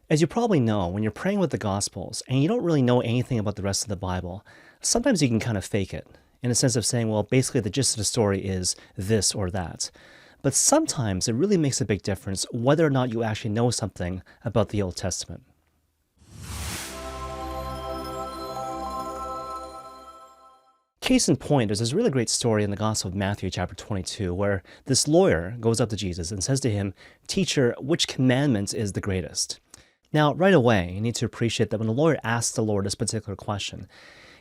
As you probably know, when you're praying with the Gospels and you don't really know anything about the rest of the Bible, sometimes you can kind of fake it in a sense of saying, well, basically the gist of the story is this or that. But sometimes it really makes a big difference whether or not you actually know something about the Old Testament. Case in point, there's this really great story in the Gospel of Matthew, chapter 22, where this lawyer goes up to Jesus and says to him, "Teacher, which commandment is the greatest?" Now, right away, you need to appreciate that when the lawyer asks the Lord this particular question,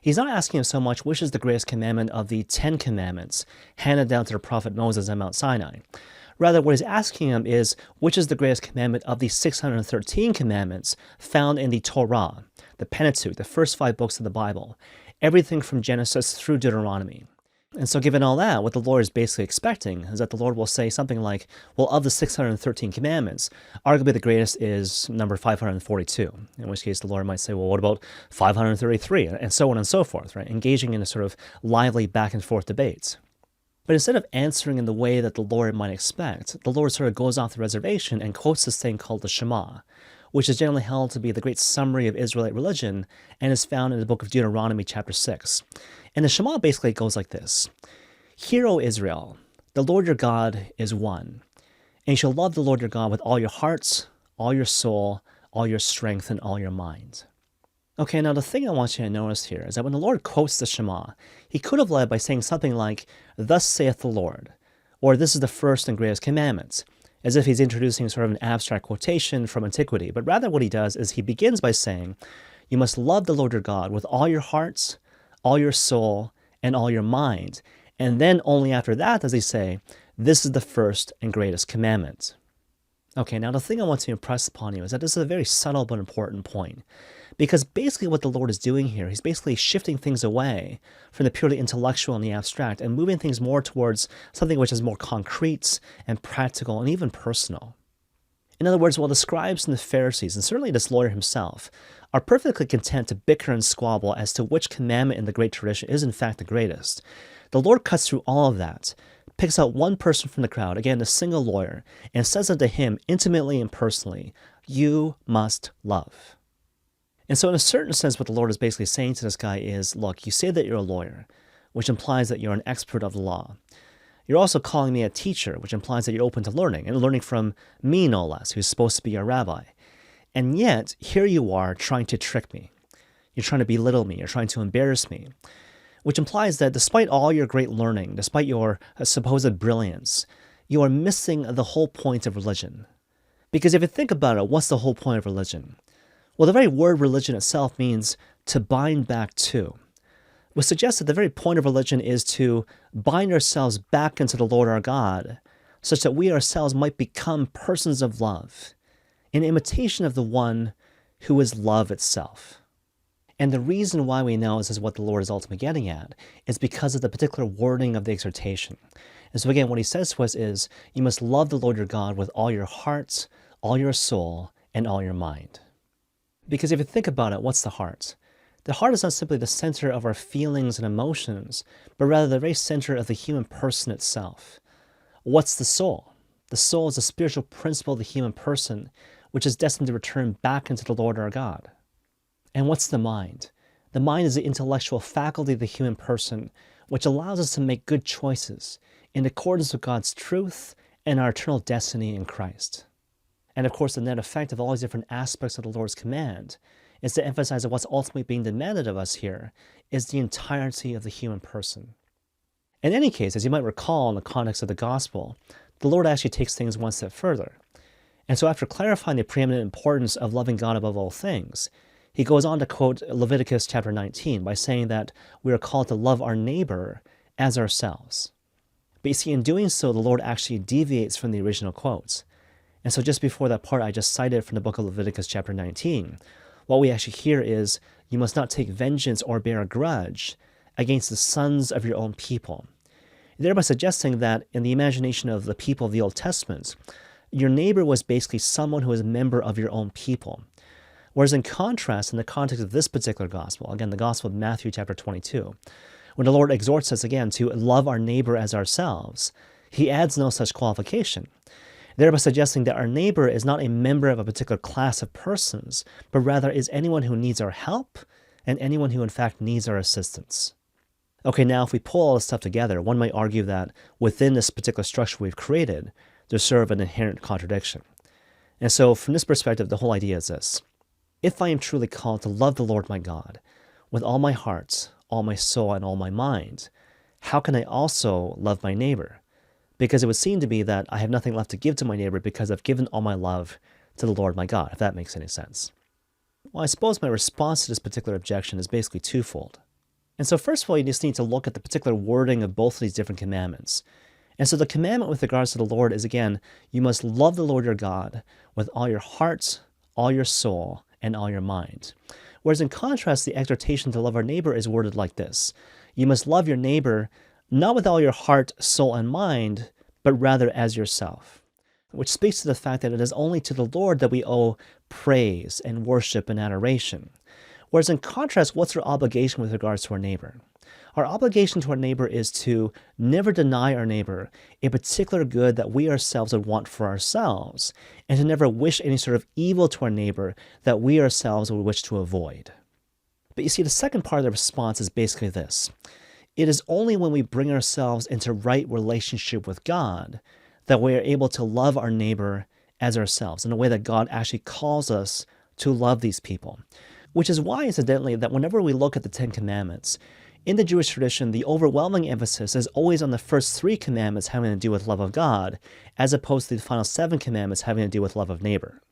he's not asking him so much which is the greatest commandment of the 10 commandments handed down to the prophet Moses at Mount Sinai. Rather, what he's asking him is which is the greatest commandment of the 613 commandments found in the Torah, the Pentateuch, the first 5 books of the Bible, everything from Genesis through Deuteronomy. And so given all that, what the Lord is basically expecting is that the Lord will say something like, well, of the 613 commandments, arguably the greatest is number 542, in which case the Lord might say, well, what about 533, and so on and so forth, right? Engaging in a sort of lively back and forth debates. But instead of answering in the way that the Lord might expect, the Lord sort of goes off the reservation and quotes this thing called the Shema, which is generally held to be the great summary of Israelite religion and is found in the book of Deuteronomy chapter 6. And the Shema basically goes like this: "Hear, O Israel, the Lord your God is one, and you shall love the Lord your God with all your hearts, all your soul, all your strength, and all your mind." Okay, now the thing I want you to notice here is that when the Lord quotes the Shema, he could have led by saying something like, "Thus saith the Lord," or "This is the first and greatest commandment," as if he's introducing sort of an abstract quotation from antiquity. But rather what he does is he begins by saying, "You must love the Lord your God with all your hearts, all your soul, and all your mind." And then only after that does he say, "This is the first and greatest commandment." Okay, now the thing I want to impress upon you is that this is a very subtle but important point. Because basically what the Lord is doing here, he's basically shifting things away from the purely intellectual and the abstract and moving things more towards something which is more concrete and practical and even personal. In other words, while the scribes and the Pharisees, and certainly this lawyer himself, are perfectly content to bicker and squabble as to which commandment in the great tradition is in fact the greatest, the Lord cuts through all of that, picks out one person from the crowd, again, the single lawyer, and says unto him intimately and personally, "You must love." And so in a certain sense, what the Lord is basically saying to this guy is, look, you say that you're a lawyer, which implies that you're an expert of the law. You're also calling me a teacher, which implies that you're open to learning, and learning from me, no less, who's supposed to be your rabbi. And yet, here you are trying to trick me. You're trying to belittle me. You're trying to embarrass me. Which implies that despite all your great learning, despite your supposed brilliance, you are missing the whole point of religion. Because if you think about it, what's the whole point of religion? Well, the very word religion itself means to bind back to, which suggests that the very point of religion is to bind ourselves back into the Lord our God, such that we ourselves might become persons of love, in imitation of the one who is love itself. And the reason why we know this is what the Lord is ultimately getting at is because of the particular wording of the exhortation. And so again, what he says to us is, you must love the Lord your God with all your heart, all your soul, and all your mind. Because if you think about it, what's the heart? The heart is not simply the center of our feelings and emotions, but rather the very center of the human person itself. What's the soul? The soul is the spiritual principle of the human person, which is destined to return back into the Lord our God. And what's the mind? The mind is the intellectual faculty of the human person, which allows us to make good choices in accordance with God's truth and our eternal destiny in Christ. And of course, the net effect of all these different aspects of the Lord's command is to emphasize that what's ultimately being demanded of us here is the entirety of the human person. In any case, as you might recall in the context of the gospel, the Lord actually takes things one step further. And so after clarifying the preeminent importance of loving God above all things, he goes on to quote Leviticus chapter 19 by saying that we are called to love our neighbor as ourselves. But you see, in doing so, the Lord actually deviates from the original quotes. And so just before that part I just cited from the book of Leviticus chapter 19, what we actually hear is, you must not take vengeance or bear a grudge against the sons of your own people. Thereby suggesting that in the imagination of the people of the Old Testament, your neighbor was basically someone who was a member of your own people. Whereas in contrast, in the context of this particular gospel, again, the gospel of Matthew chapter 22, when the Lord exhorts us again to love our neighbor as ourselves, he adds no such qualification. thereby suggesting that our neighbor is not a member of a particular class of persons, but rather is anyone who needs our help and anyone who in fact needs our assistance. Okay, now if we pull all this stuff together, one might argue that within this particular structure we've created, there's sort of an inherent contradiction. And so from this perspective, the whole idea is this. If I am truly called to love the Lord my God with all my heart, all my soul, and all my mind, how can I also love my neighbor? Because it would seem to be that I have nothing left to give to my neighbor because I've given all my love to the Lord my God, if that makes any sense. Well, I suppose my response to this particular objection is basically twofold. And so first of all, you just need to look at the particular wording of both of these different commandments. And so the commandment with regards to the Lord is, again, you must love the Lord your God with all your heart, all your soul, and all your mind. Whereas in contrast, the exhortation to love our neighbor is worded like this. You must love your neighbor not with all your heart, soul, and mind, but rather as yourself, which speaks to the fact that it is only to the Lord that we owe praise and worship and adoration. Whereas in contrast, what's our obligation with regards to our neighbor? Our obligation to our neighbor is to never deny our neighbor a particular good that we ourselves would want for ourselves, and to never wish any sort of evil to our neighbor that we ourselves would wish to avoid. But you see, the second part of the response is basically this. It is only when we bring ourselves into right relationship with God that we are able to love our neighbor as ourselves in a way that God actually calls us to love these people. Which is why, incidentally, that whenever we look at the Ten Commandments, in the Jewish tradition, the overwhelming emphasis is always on the first 3 commandments having to do with love of God, as opposed to the final 7 commandments having to do with love of neighbor.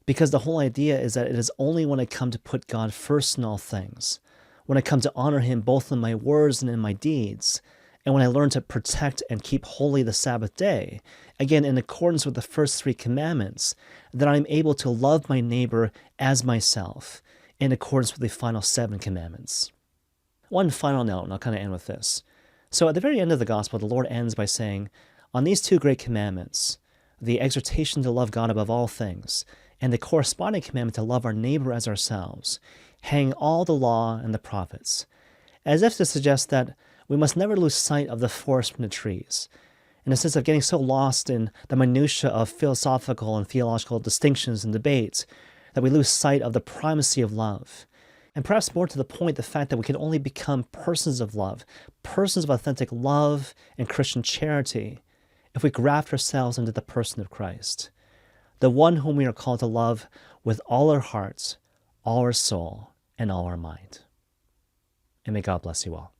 Because the whole idea is that it is only when I come to put God first in all things, when I come to honor him both in my words and in my deeds, and when I learn to protect and keep holy the Sabbath day, again in accordance with the first 3 commandments, that I am able to love my neighbor as myself, in accordance with the final 7 commandments. One final note, and I'll kind of end with this. So at the very end of the gospel, the Lord ends by saying, on these 2 great commandments, the exhortation to love God above all things, and the corresponding commandment to love our neighbor as ourselves, hang all the law and the prophets, as if to suggest that we must never lose sight of the forest from the trees, in a sense of getting so lost in the minutiae of philosophical and theological distinctions and debates that we lose sight of the primacy of love. And perhaps more to the point, the fact that we can only become persons of love, persons of authentic love and Christian charity, if we graft ourselves into the person of Christ, the one whom we are called to love with all our hearts, all our soul, and all our mind. And may God bless you all.